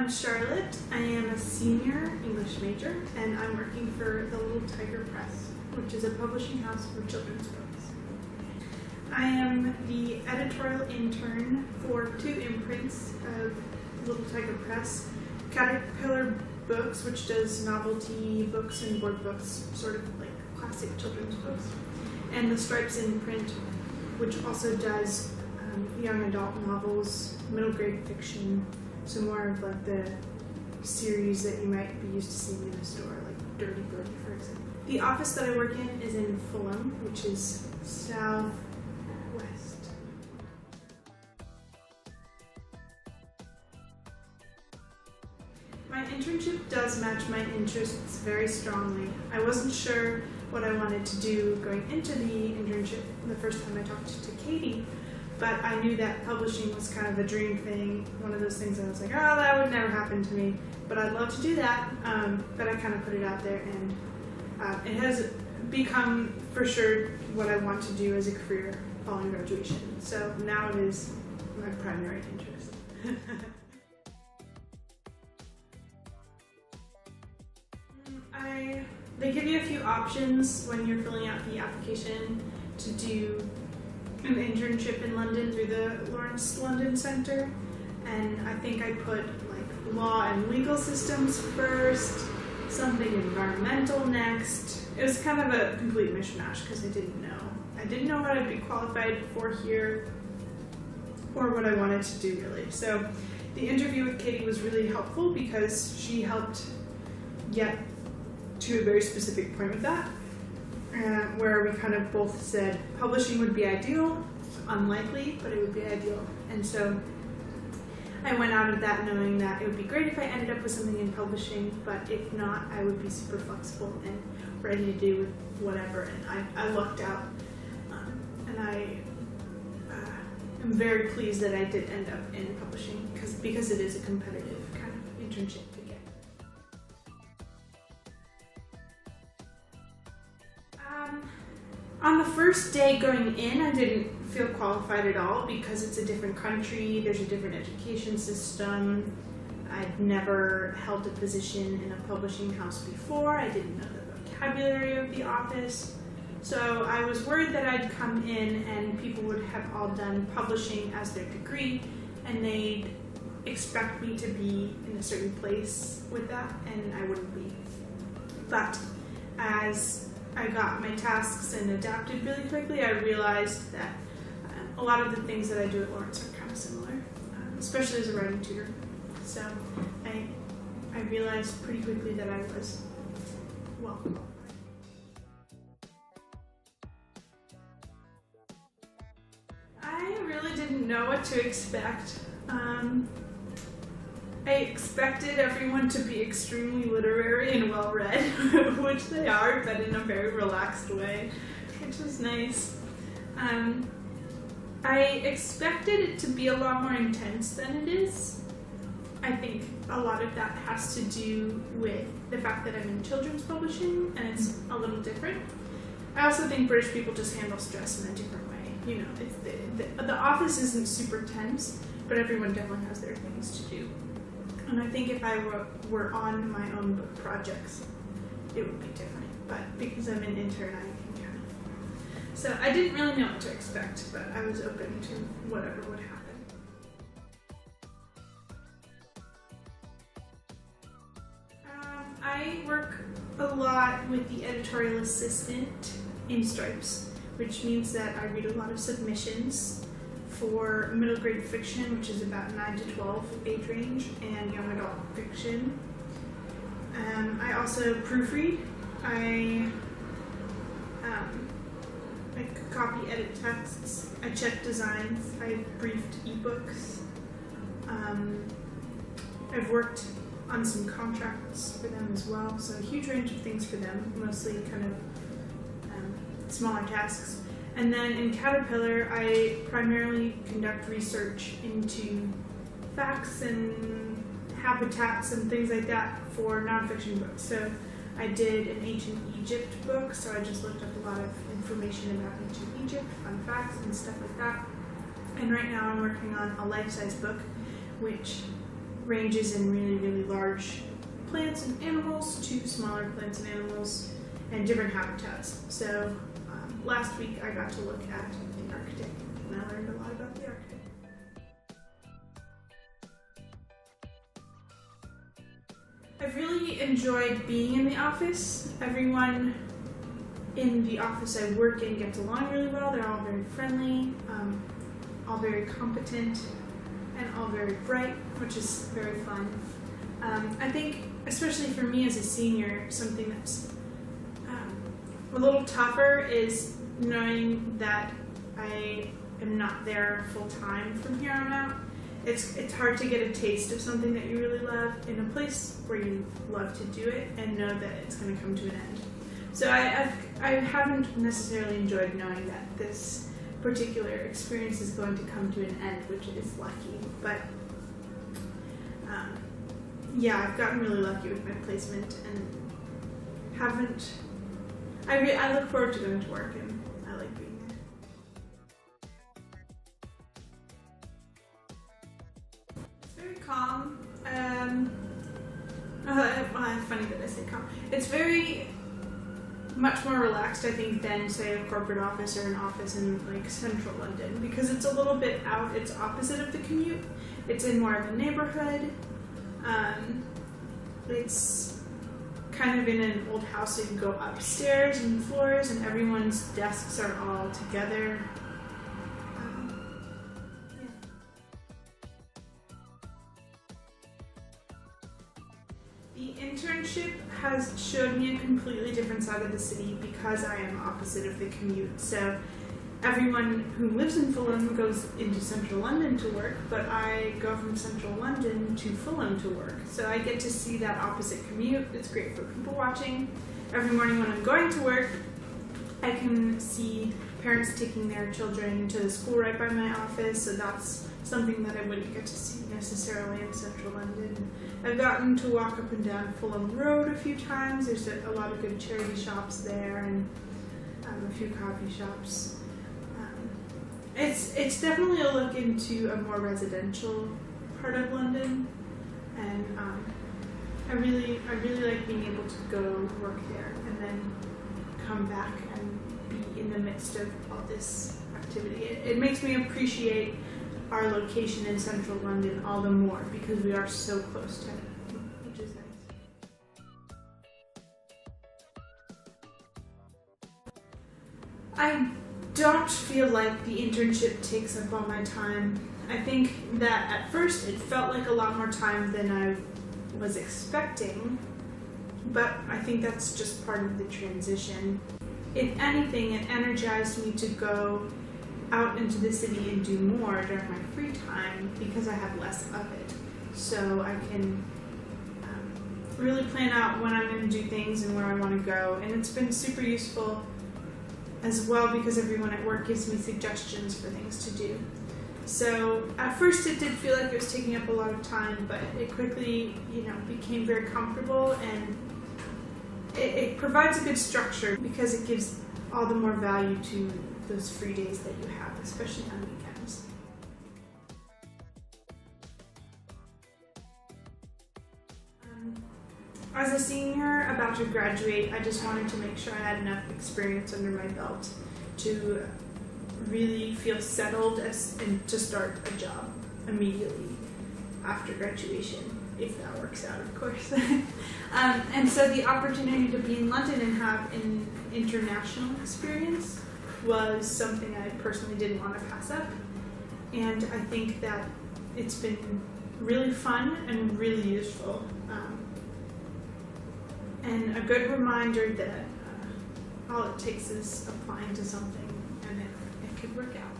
I'm Charlotte. I am a senior English major, and I'm working for the Little Tiger Press, which is a publishing house for children's books. I am the editorial intern for 2 imprints of Little Tiger Press, Caterpillar Books, which does novelty books and board books, sort of like classic children's books, and the Stripes imprint, which also does young adult novels, middle grade fiction, so more of like the series that you might be used to seeing in a store, like Dirty Birdie, for example. The office that I work in is in Fulham, which is southwest. My internship does match my interests very strongly. I wasn't sure what I wanted to do going into the internship the first time I talked to Katie, but I knew that publishing was kind of a dream thing, one of those things that I was like, oh, that would never happen to me, but I'd love to do that. But I kind of put it out there, and it has become for sure what I want to do as a career following graduation. So now it is my primary interest. They give you a few options when you're filling out the application to do an internship in London through the Lawrence London Center, and I think I put like law and legal systems first, something environmental next. It was kind of a complete mishmash because I didn't know what I'd be qualified for here or what I wanted to do really. So the interview with Katie was really helpful because she helped get to a very specific point with that, where we kind of both said publishing would be ideal, unlikely, but it would be ideal. And so I went out of that knowing that it would be great if I ended up with something in publishing, but if not, I would be super flexible and ready to do whatever. And I lucked out, and I am very pleased that I did end up in publishing because it is a competitive kind of internship to get. On the first day going in, I didn't feel qualified at all because it's a different country, there's a different education system. I'd never held a position in a publishing house before. I didn't know the vocabulary of the office. So I was worried that I'd come in and people would have all done publishing as their degree and they'd expect me to be in a certain place with that, and I wouldn't be. But as I got my tasks and adapted really quickly, I realized that a lot of the things that I do at Lawrence are kind of similar, especially as a writing tutor. So I realized pretty quickly that I was well qualified. I really didn't know what to expect. I expected everyone to be extremely literary and well-read, which they are, but in a very relaxed way, which was nice. I expected it to be a lot more intense than it is. I think a lot of that has to do with the fact that I'm in children's publishing and it's a little different. I also think British people just handle stress in a different way. You know, it's the office isn't super tense, but everyone definitely has their things to do. And I think if I were on my own book projects, it would be different. But because I'm an intern, I can kind of. So I didn't really know what to expect, but I was open to whatever would happen. I work a lot with the editorial assistant in Stripes, which means that I read a lot of submissions for middle grade fiction, which is about 9 to 12 age range, and young adult fiction. I also proofread. I copy edit texts. I check designs. I've briefed ebooks. I've worked on some contracts for them as well, so a huge range of things for them, mostly kind of smaller tasks. And then in Caterpillar, I primarily conduct research into facts and habitats and things like that for nonfiction books. So I did an ancient Egypt book, so I just looked up a lot of information about ancient Egypt, fun facts and stuff like that. And right now I'm working on a life-size book, which ranges in really, really large plants and animals to smaller plants and animals and different habitats. So last week I got to look at the Arctic and I learned a lot about the Arctic. I've really enjoyed being in the office. Everyone in the office I work in gets along really well. They're all very friendly, all very competent, and all very bright, which is very fun. I think, especially for me as a senior, something that's a little tougher is knowing that I am not there full time from here on out. It's hard to get a taste of something that you really love in a place where you love to do it and know that it's going to come to an end. So I haven't necessarily enjoyed knowing that this particular experience is going to come to an end, which is lucky. But yeah, I've gotten really lucky with my placement and haven't. I look forward to going to work and I like being there. It's very calm. Funny that I say calm. It's very much more relaxed, I think, than say a corporate office or an office in like central London, because it's a little bit out. It's opposite of the commute. It's in more of a neighborhood. It's kind of in an old house, so you can go upstairs and floors, and everyone's desks are all together. The internship has showed me a completely different side of the city because I am opposite of the commute. So everyone who lives in Fulham goes into central London to work, but I go from central London to Fulham to work. So I get to see that opposite commute. It's great for people watching. Every morning when I'm going to work, I can see parents taking their children to the school right by my office, so that's something that I wouldn't get to see necessarily in central London. I've gotten to walk up and down Fulham Road a few times. There's a lot of good charity shops there and a few coffee shops. It's definitely a look into a more residential part of London, and I really like being able to go work there and then come back and be in the midst of all this activity. It makes me appreciate our location in central London all the more because we are so close to it, which is nice. I don't feel like the internship takes up all my time. I think that at first it felt like a lot more time than I was expecting, but I think that's just part of the transition. If anything, it energized me to go out into the city and do more during my free time because I have less of it. So I can really plan out when I'm going to do things and where I want to go, and it's been super useful as well because everyone at work gives me suggestions for things to do. So at first it did feel like it was taking up a lot of time, but it quickly, became very comfortable, and it provides a good structure because it gives all the more value to those free days that you have, especially on weekends. As a senior about to graduate, I just wanted to make sure I had enough experience under my belt to really feel settled and to start a job immediately after graduation, if that works out, of course. And so the opportunity to be in London and have an international experience was something I personally didn't want to pass up. And I think that it's been really fun and really useful. And a good reminder that all it takes is applying to something and it could work out.